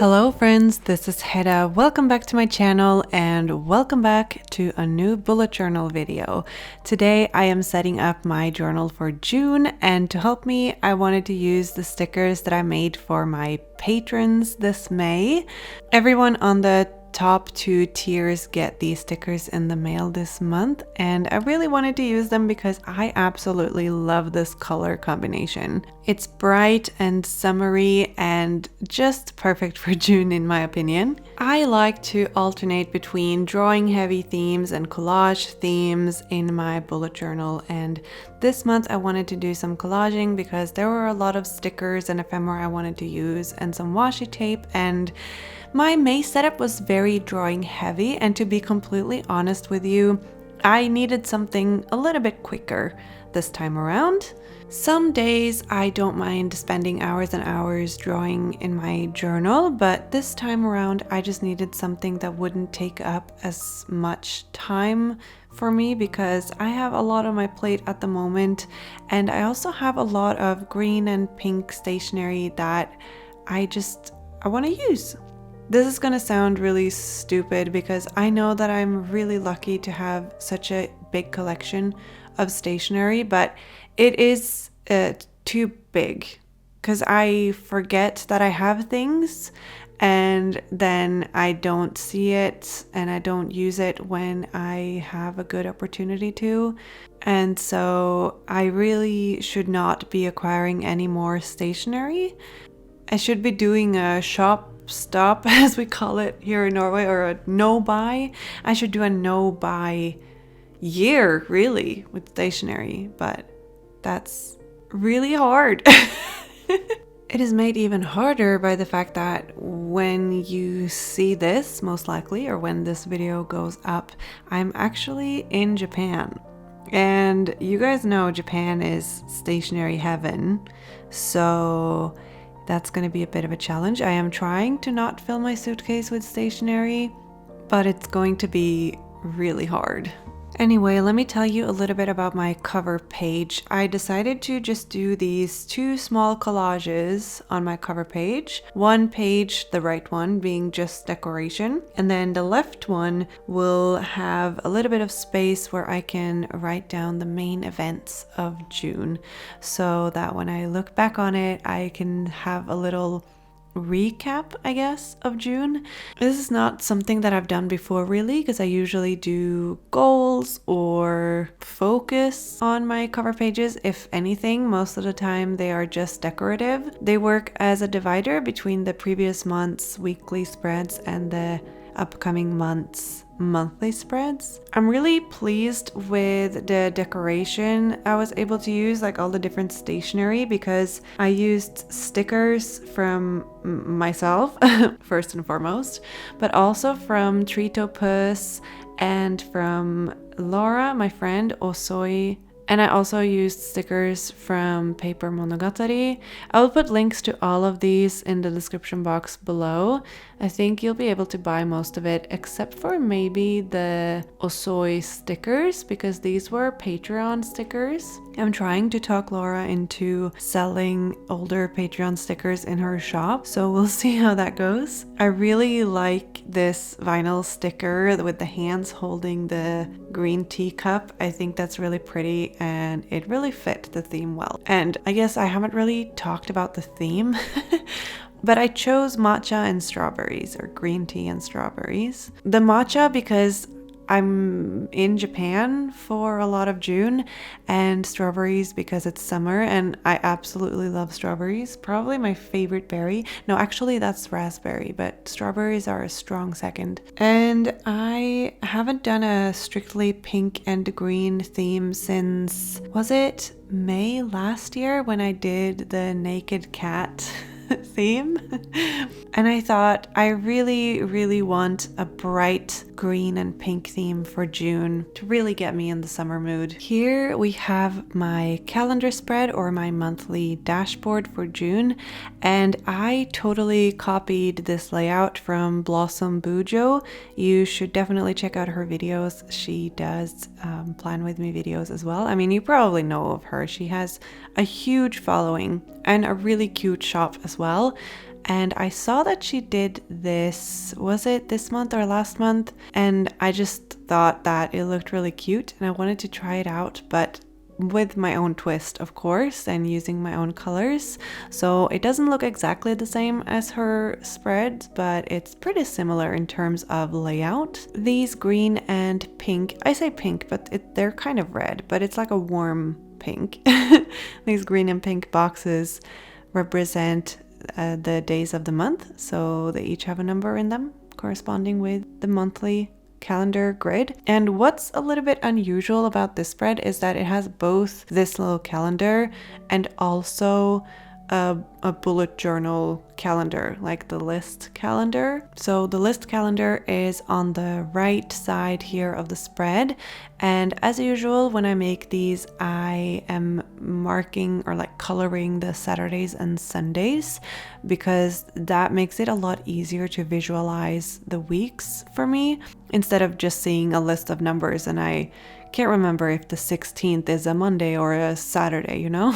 Hello friends, this is Hedda. Welcome back to my channel and welcome back to a new bullet journal video. Today I am setting up my journal for June, and to help me I wanted to use the stickers that I made for my patrons this May. Everyone on the top 2 tiers get these stickers in the mail this month, and I really wanted to use them because I absolutely love this color combination. It's bright and summery and just perfect for June in my opinion. I like to alternate between drawing heavy themes and collage themes in my bullet journal, and this month I wanted to do some collaging because there were a lot of stickers and ephemera I wanted to use and some washi tape, and my May setup was very drawing heavy, and to be completely honest with you, I needed something a little bit quicker this time around. Some days I don't mind spending hours and hours drawing in my journal, but this time around I just needed something that wouldn't take up as much time for me because I have a lot on my plate at the moment, and I also have a lot of green and pink stationery that I want to use. This is gonna sound really stupid because I know that I'm really lucky to have such a big collection of stationery, but it is too big because I forget that I have things and then I don't see it and I don't use it when I have a good opportunity to. And so I really should not be acquiring any more stationery. I should be doing a shop stop, as we call it here in Norway, or a no-buy. I should do a no-buy year, really, with stationery, but that's really hard. It is made even harder by the fact that when you see this, most likely, or when this video goes up, I'm actually in Japan. And you guys know Japan is stationery heaven, so that's going to be a bit of a challenge. I am trying to not fill my suitcase with stationery, but it's going to be really hard. Anyway, let me tell you a little bit about my cover page. I decided to just do these 2 small collages on my cover page. One page, the right one, being just decoration, and then the left one will have a little bit of space where I can write down the main events of June, so that when I look back on it, I can have a little recap, I guess, of June. This is not something that I've done before really, because I usually do goals or focus on my cover pages. If anything, most of the time they are just decorative. They work as a divider between the previous month's weekly spreads and the upcoming month's monthly spreads. I'm really pleased with the decoration I was able to use, like all the different stationery, because I used stickers from myself first and foremost, but also from Treetopus and from Laura, my friend, Osoi. And I also used stickers from Paper Monogatari. I will put links to all of these in the description box below. I think you'll be able to buy most of it except for maybe the Osoi stickers, because these were Patreon stickers. I'm trying to talk Laura into selling older Patreon stickers in her shop, so we'll see how that goes. I really like this vinyl sticker with the hands holding the green teacup. I think that's really pretty and it really fit the theme well. And I guess I haven't really talked about the theme, but I chose matcha and strawberries, or green tea and strawberries. The matcha because I'm in Japan for a lot of June, and strawberries because it's summer and I absolutely love strawberries. Probably my favorite berry. No, actually that's raspberry, but strawberries are a strong second. And I haven't done a strictly pink and green theme since, was it May last year when I did the naked cat theme? And I thought I really want a bright green and pink theme for June to really get me in the summer mood. Here we have my calendar spread, or my monthly dashboard for June, and I totally copied this layout from Blossom Bujo. You should definitely check out her videos. She does plan with me videos as well. I mean, you probably know of her. She has a huge following and a really cute shop as well. And I saw that she did this, was it this month or last month? And I just thought that it looked really cute and I wanted to try it out, but with my own twist, of course, and using my own colors. So it doesn't look exactly the same as her spread, but it's pretty similar in terms of layout. These green and pink, I say pink, but they're kind of red, but it's like a warm pink. These green and pink boxes represent the days of the month, so they each have a number in them corresponding with the monthly calendar grid. And what's a little bit unusual about this spread is that it has both this little calendar and also a bullet journal calendar, like the list calendar. So the list calendar is on the right side here of the spread, and as usual when I make these I am marking or like coloring the Saturdays and Sundays because that makes it a lot easier to visualize the weeks for me instead of just seeing a list of numbers and I can't remember if the 16th is a Monday or a Saturday, you know?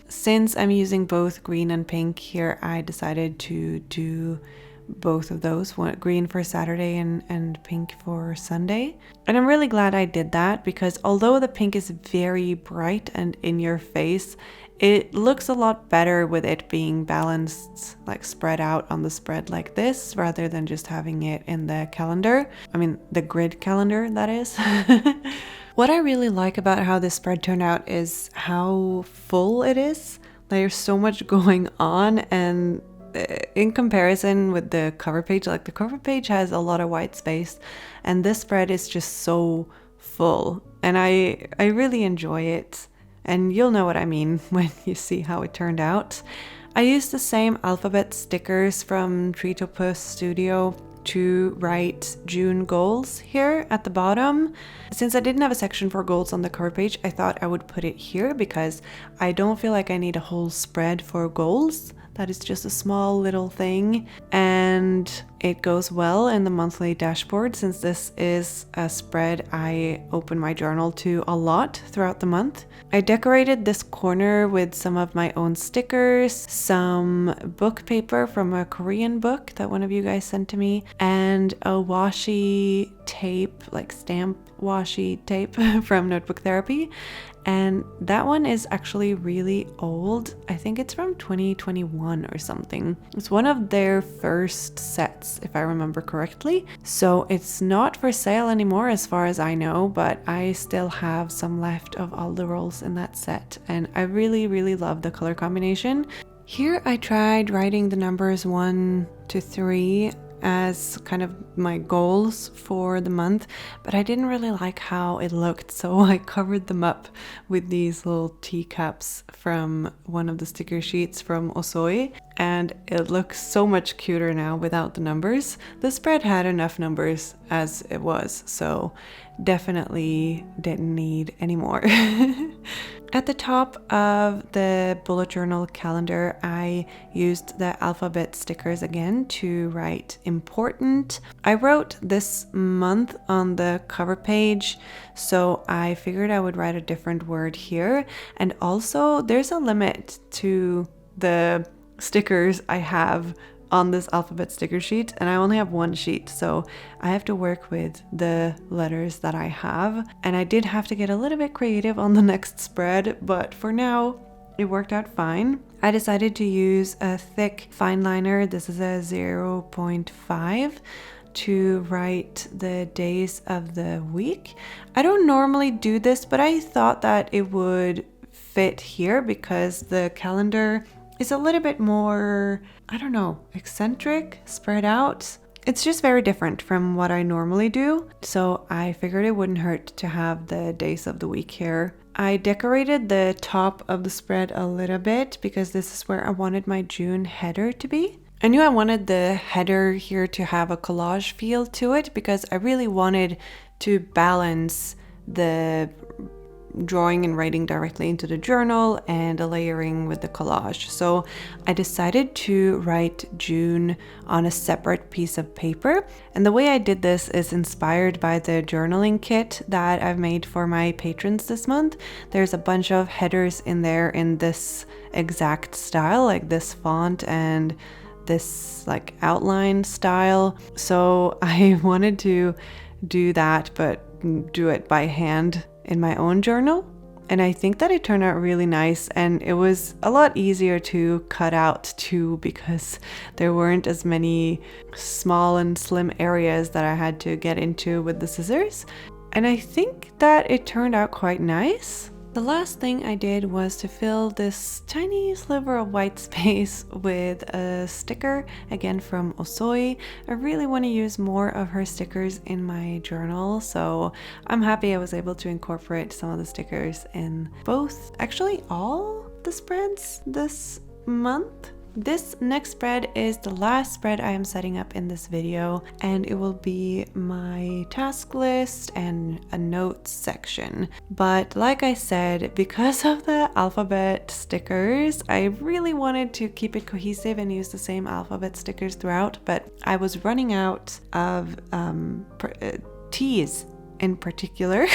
Since I'm using both green and pink here, I decided to do both of those, one green for Saturday and pink for Sunday. And I'm really glad I did that because although the pink is very bright and in your face, it looks a lot better with it being balanced, like spread out on the spread like this, rather than just having it in the calendar. I mean, the grid calendar, that is. What I really like about how this spread turned out is how full it is. There's so much going on, and in comparison with the cover page, like the cover page has a lot of white space and this spread is just so full, and I really enjoy it. And you'll know what I mean when you see how it turned out. I used the same alphabet stickers from Treetopus Studio to write June goals here at the bottom. Since I didn't have a section for goals on the cover page, I thought I would put it here because I don't feel like I need a whole spread for goals. That is just a small little thing, and it goes well in the monthly dashboard since this is a spread I open my journal to a lot throughout the month. I decorated this corner with some of my own stickers, some book paper from a Korean book that one of you guys sent to me, and a washi tape, like stamp washi tape from Notebook Therapy. And that one is actually really old. I think it's from 2021 or something. It's one of their first sets, if I remember correctly. So it's not for sale anymore as far as I know, but I still have some left of all the rolls in that set. And I really, really love the color combination. Here I tried writing the numbers 1 to 3 as kind of my goals for the month, but I didn't really like how it looked, so I covered them up with these little teacups from one of the sticker sheets from Oslo, and it looks so much cuter now without the numbers. The spread had enough numbers as it was, so definitely didn't need any more. At the top of the bullet journal calendar, I used the alphabet stickers again to write important. I wrote this month on the cover page, so I figured I would write a different word here. And also, there's a limit to the stickers I have on this alphabet sticker sheet, and I only have one sheet, so I have to work with the letters that I have. And I did have to get a little bit creative on the next spread, but for now it worked out fine. I decided to use a thick fine liner. This is a 0.5 to write the days of the week. I don't normally do this, but I thought that it would fit here because the calendar is a little bit more, I don't know, eccentric, spread out. It's just very different from what I normally do, so I figured it wouldn't hurt to have the days of the week here. I decorated the top of the spread a little bit because this is where I wanted my June header to be. I knew I wanted the header here to have a collage feel to it because I really wanted to balance the drawing and writing directly into the journal and a layering with the collage. So I decided to write June on a separate piece of paper. And the way I did this is inspired by the journaling kit that I've made for my patrons this month. There's a bunch of headers in there in this exact style, like this font and this like outline style. So I wanted to do that, but do it by hand in my own journal. And I think that it turned out really nice, and it was a lot easier to cut out too, because there weren't as many small and slim areas that I had to get into with the scissors. And I think that it turned out quite nice. The last thing I did was to fill this tiny sliver of white space with a sticker, again from Oslo. I really want to use more of her stickers in my journal, so I'm happy I was able to incorporate some of the stickers in both, actually all the spreads this month. This next spread is the last spread I am setting up in this video, and it will be my task list and a notes section. But like I said, because of the alphabet stickers, I really wanted to keep it cohesive and use the same alphabet stickers throughout, but I was running out of T's in particular.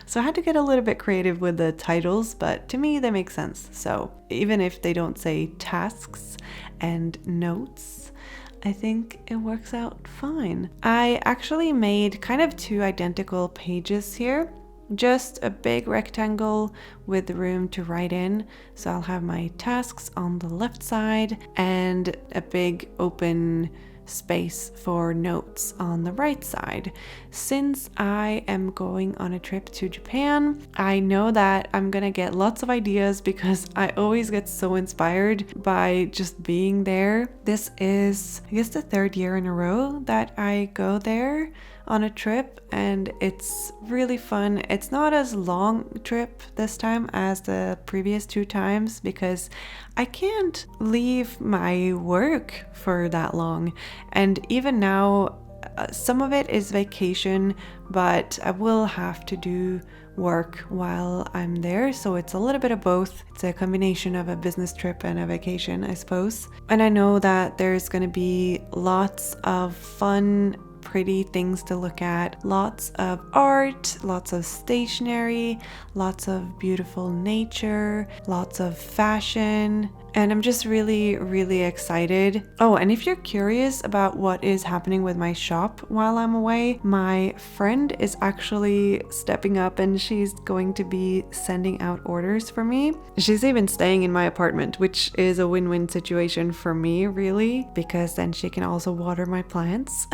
So I had to get a little bit creative with the titles, but to me they make sense. So even if they don't say tasks and notes, I think it works out fine. I actually made kind of two identical pages here, just a big rectangle with room to write in. So I'll have my tasks on the left side and a big open space for notes on the right side. Since I am going on a trip to Japan, I know that I'm gonna get lots of ideas because I always get so inspired by just being there. This is, I guess, the third year in a row that I go there on a trip, and it's really fun. It's not as long trip this time as the previous two times because I can't leave my work for that long, and even now some of it is vacation, but I will have to do work while I'm there, so it's a little bit of both. It's a combination of a business trip and a vacation, I suppose. And I know that there's going to be lots of fun, pretty things to look at, lots of art, lots of stationery, lots of beautiful nature, lots of fashion, and I'm just really excited. Oh, and if you're curious about what is happening with my shop while I'm away, my friend is actually stepping up and she's going to be sending out orders for me. She's even staying in my apartment, which is a win-win situation for me, really, because then she can also water my plants.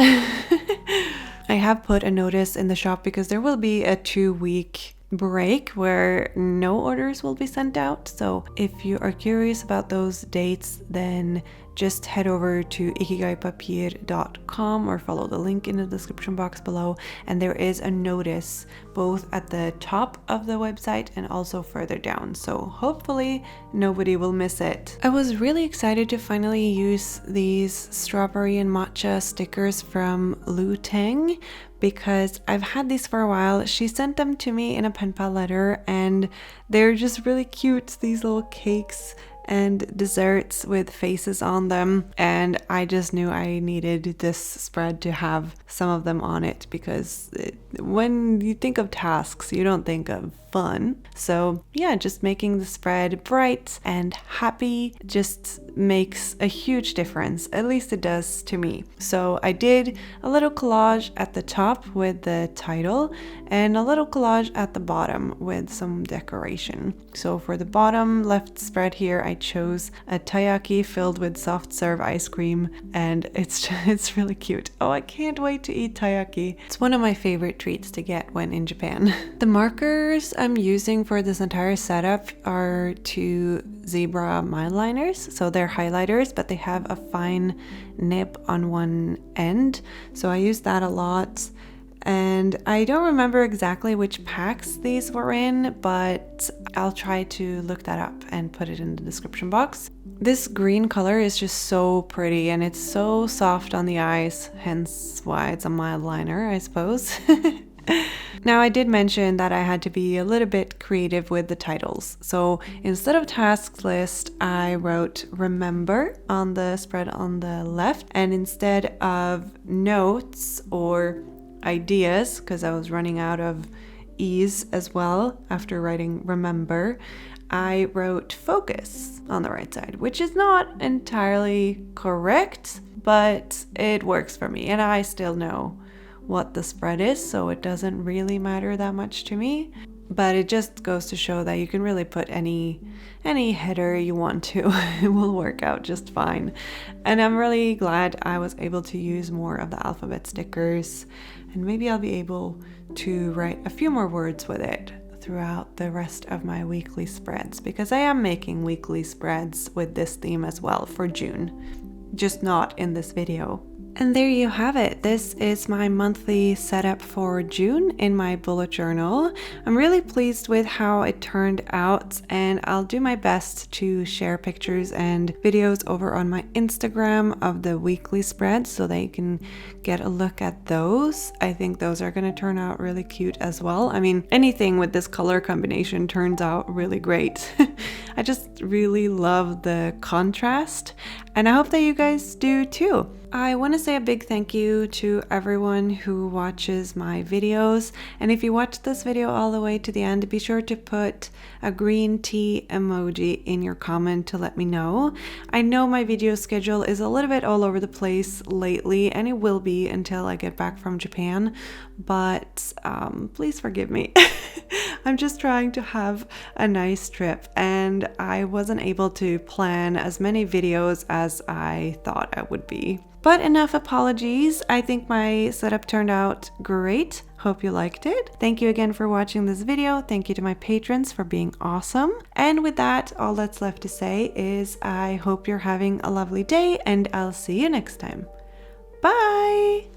I have put a notice in the shop because there will be a 2-week break where no orders will be sent out. So if you are curious about those dates, then just head over to ikigaipapir.com or follow the link in the description box below, and there is a notice both at the top of the website and also further down, so hopefully nobody will miss it. I was really excited to finally use these strawberry and matcha stickers from Lu Teng because I've had these for a while. She sent them to me in a pen pal letter, and they're just really cute, these little cakes and desserts with faces on them, and I just knew I needed this spread to have some of them on it because when you think of tasks, you don't think of fun. So yeah, just making the spread bright and happy just makes a huge difference. At least it does to me. So I did a little collage at the top with the title and a little collage at the bottom with some decoration. So for the bottom left spread here, I chose a taiyaki filled with soft serve ice cream, and it's really cute. Oh, I can't wait to eat taiyaki. It's one of my favorite treats to get when in Japan. The markers I'm using for this entire setup are two zebra Mildliners. So they're highlighters, but they have a fine nib on one end. So I use that a lot. And I don't remember exactly which packs these were in, but I'll try to look that up and put it in the description box. This green color is just so pretty, and it's so soft on the eyes, hence why it's a mild liner, I suppose. Now, I did mention that I had to be a little bit creative with the titles. So instead of tasks list, I wrote remember on the spread on the left. And instead of notes or ideas, because I was running out of ease as well after writing remember, I wrote focus on the right side, which is not entirely correct, but it works for me. And I still know what the spread is, so it doesn't really matter that much to me. But it just goes to show that you can really put any header you want to. It will work out just fine. And I'm really glad I was able to use more of the alphabet stickers, and maybe I'll be able to write a few more words with it throughout the rest of my weekly spreads, because I am making weekly spreads with this theme as well for June, just not in this video. And there you have it. This is my monthly setup for June in my bullet journal. I'm really pleased with how it turned out, and I'll do my best to share pictures and videos over on my Instagram of the weekly spreads so that you can get a look at those. I think those are going to turn out really cute as well. I mean, anything with this color combination turns out really great. I just really love the contrast, and I hope that you guys do too. I want to say a big thank you to everyone who watches my videos, and if you watch this video all the way to the end, be sure to put a green tea emoji in your comment to let me know. I know my video schedule is a little bit all over the place lately, and it will be until I get back from Japan, but please forgive me. I'm just trying to have a nice trip, and I wasn't able to plan as many videos as I thought I would be. But enough apologies. I think my setup turned out great. Hope you liked it. Thank you again for watching this video. Thank you to my patrons for being awesome. And with that, all that's left to say is I hope you're having a lovely day, and I'll see you next time. Bye!